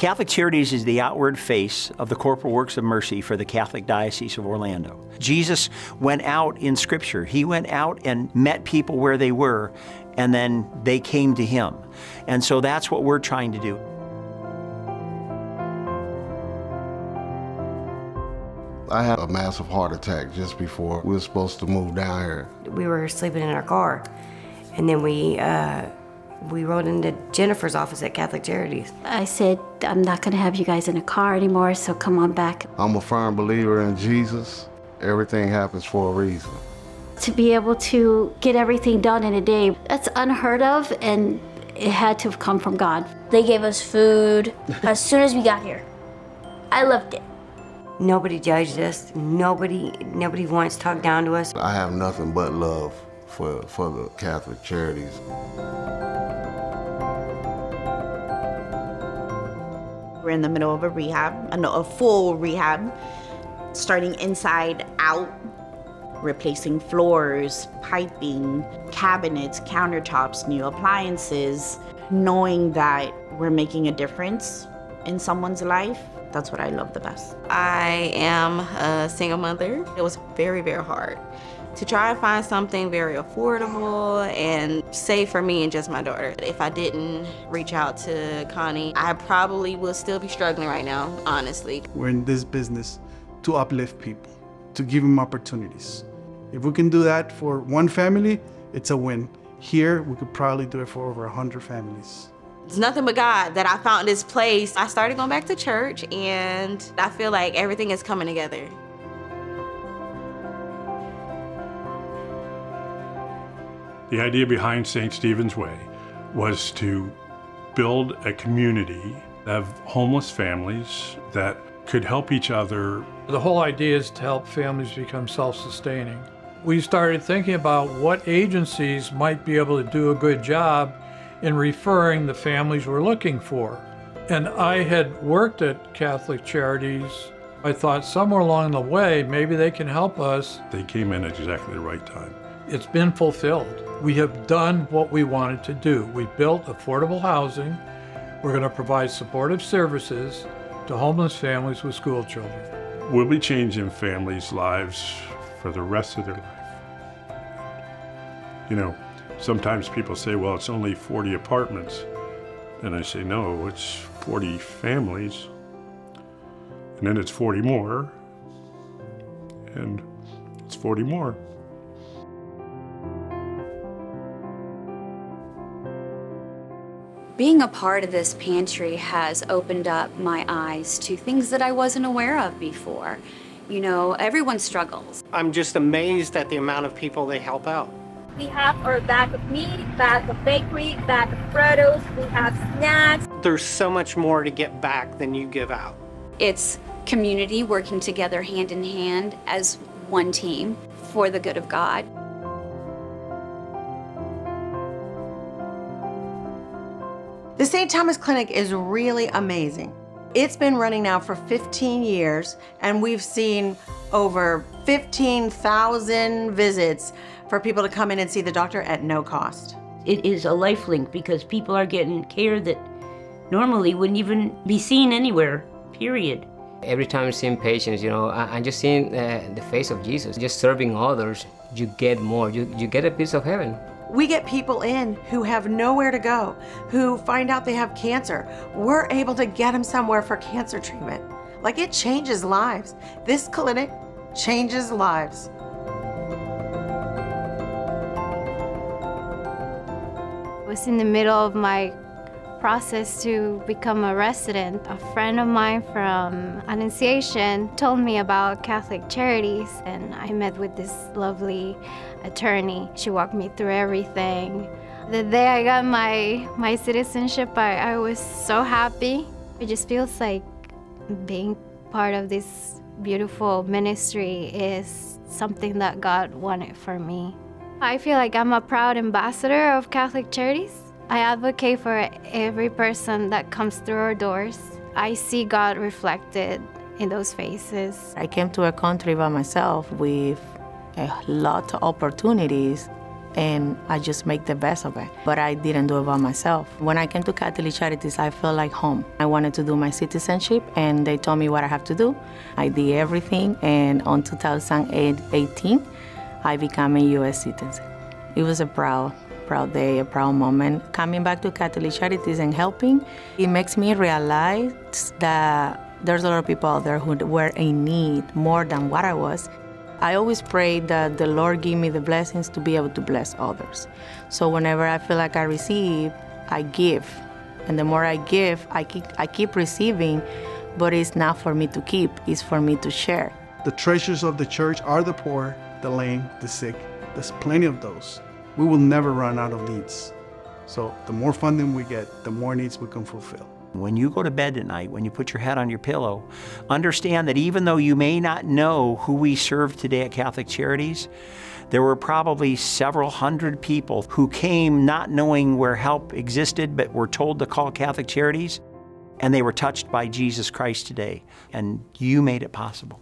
Catholic Charities is the outward face of the corporal works of mercy for the Catholic Diocese of Orlando. Jesus went out in Scripture. He went out and met people where they were, and then they came to Him. And so that's what we're trying to do. I had a massive heart attack just before we were supposed to move down here. We were sleeping in our car, and then we rode into Jennifer's office at Catholic Charities. I said, I'm not going to have you guys in a car anymore, so come on back. I'm a firm believer in Jesus. Everything happens for a reason. To be able to get everything done in a day, that's unheard of, and it had to have come from God. They gave us food as soon as we got here. I loved it. Nobody judged us. Nobody once talked down to us. I have nothing but love for the Catholic Charities. We're in the middle of a rehab, a full rehab, starting inside out, replacing floors, piping, cabinets, countertops, new appliances. Knowing that we're making a difference in someone's life, that's what I love the best. I am a single mother. It was very, very hard to try and find something very affordable and safe for me and just my daughter. If I didn't reach out to Connie, I probably would still be struggling right now, honestly. We're in this business to uplift people, to give them opportunities. If we can do that for one family, it's a win. Here, we could probably do it for over 100 families. It's nothing but God that I found this place. I started going back to church, and I feel like everything is coming together. The idea behind St. Stephen's Way was to build a community of homeless families that could help each other. The whole idea is to help families become self-sustaining. We started thinking about what agencies might be able to do a good job in referring the families we're looking for. And I had worked at Catholic Charities. I thought somewhere along the way, maybe they can help us. They came in at exactly the right time. It's been fulfilled. We have done what we wanted to do. We built affordable housing. We're going to provide supportive services to homeless families with school children. We'll be changing families' lives for the rest of their life. You know, sometimes people say, well, it's only 40 apartments. And I say, no, it's 40 families. And then it's 40 more. And it's 40 more. Being a part of this pantry has opened up my eyes to things that I wasn't aware of before. You know, everyone struggles. I'm just amazed at the amount of people they help out. We have our bag of meat, bag of bakery, bag of produce, we have snacks. There's so much more to get back than you give out. It's community working together hand in hand as one team for the good of God. The St. Thomas Clinic is really amazing. It's been running now for 15 years, and we've seen over 15,000 visits for people to come in and see the doctor at no cost. It is a life link because people are getting care that normally wouldn't even be seen anywhere, period. Every time I'm seeing patients, you know, I'm just seeing the face of Jesus. Just serving others, you get more. You get a piece of heaven. We get people in who have nowhere to go, who find out they have cancer. We're able to get them somewhere for cancer treatment. Like, it changes lives. This clinic changes lives. I was in the middle of my process to become a resident. A friend of mine from Annunciation told me about Catholic Charities, and I met with this lovely attorney. She walked me through everything. The day I got my citizenship, I was so happy. It just feels like being part of this beautiful ministry is something that God wanted for me. I feel like I'm a proud ambassador of Catholic Charities. I advocate for every person that comes through our doors. I see God reflected in those faces. I came to a country by myself with a lot of opportunities, and I just make the best of it. But I didn't do it by myself. When I came to Catholic Charities, I felt like home. I wanted to do my citizenship, and they told me what I have to do. I did everything, and on 2018, I became a U.S. citizen. It was a proud day, a proud moment. Coming back to Catholic Charities and helping, it makes me realize that there's a lot of people out there who were in need more than what I was. I always pray that the Lord give me the blessings to be able to bless others. So whenever I feel like I receive, I give. And the more I give, I keep receiving, but it's not for me to keep, it's for me to share. The treasures of the church are the poor, the lame, the sick. There's plenty of those. We will never run out of needs. So the more funding we get, the more needs we can fulfill. When you go to bed at night, when you put your head on your pillow, understand that even though you may not know who we serve today at Catholic Charities, there were probably several hundred people who came not knowing where help existed, but were told to call Catholic Charities, and they were touched by Jesus Christ today, and you made it possible.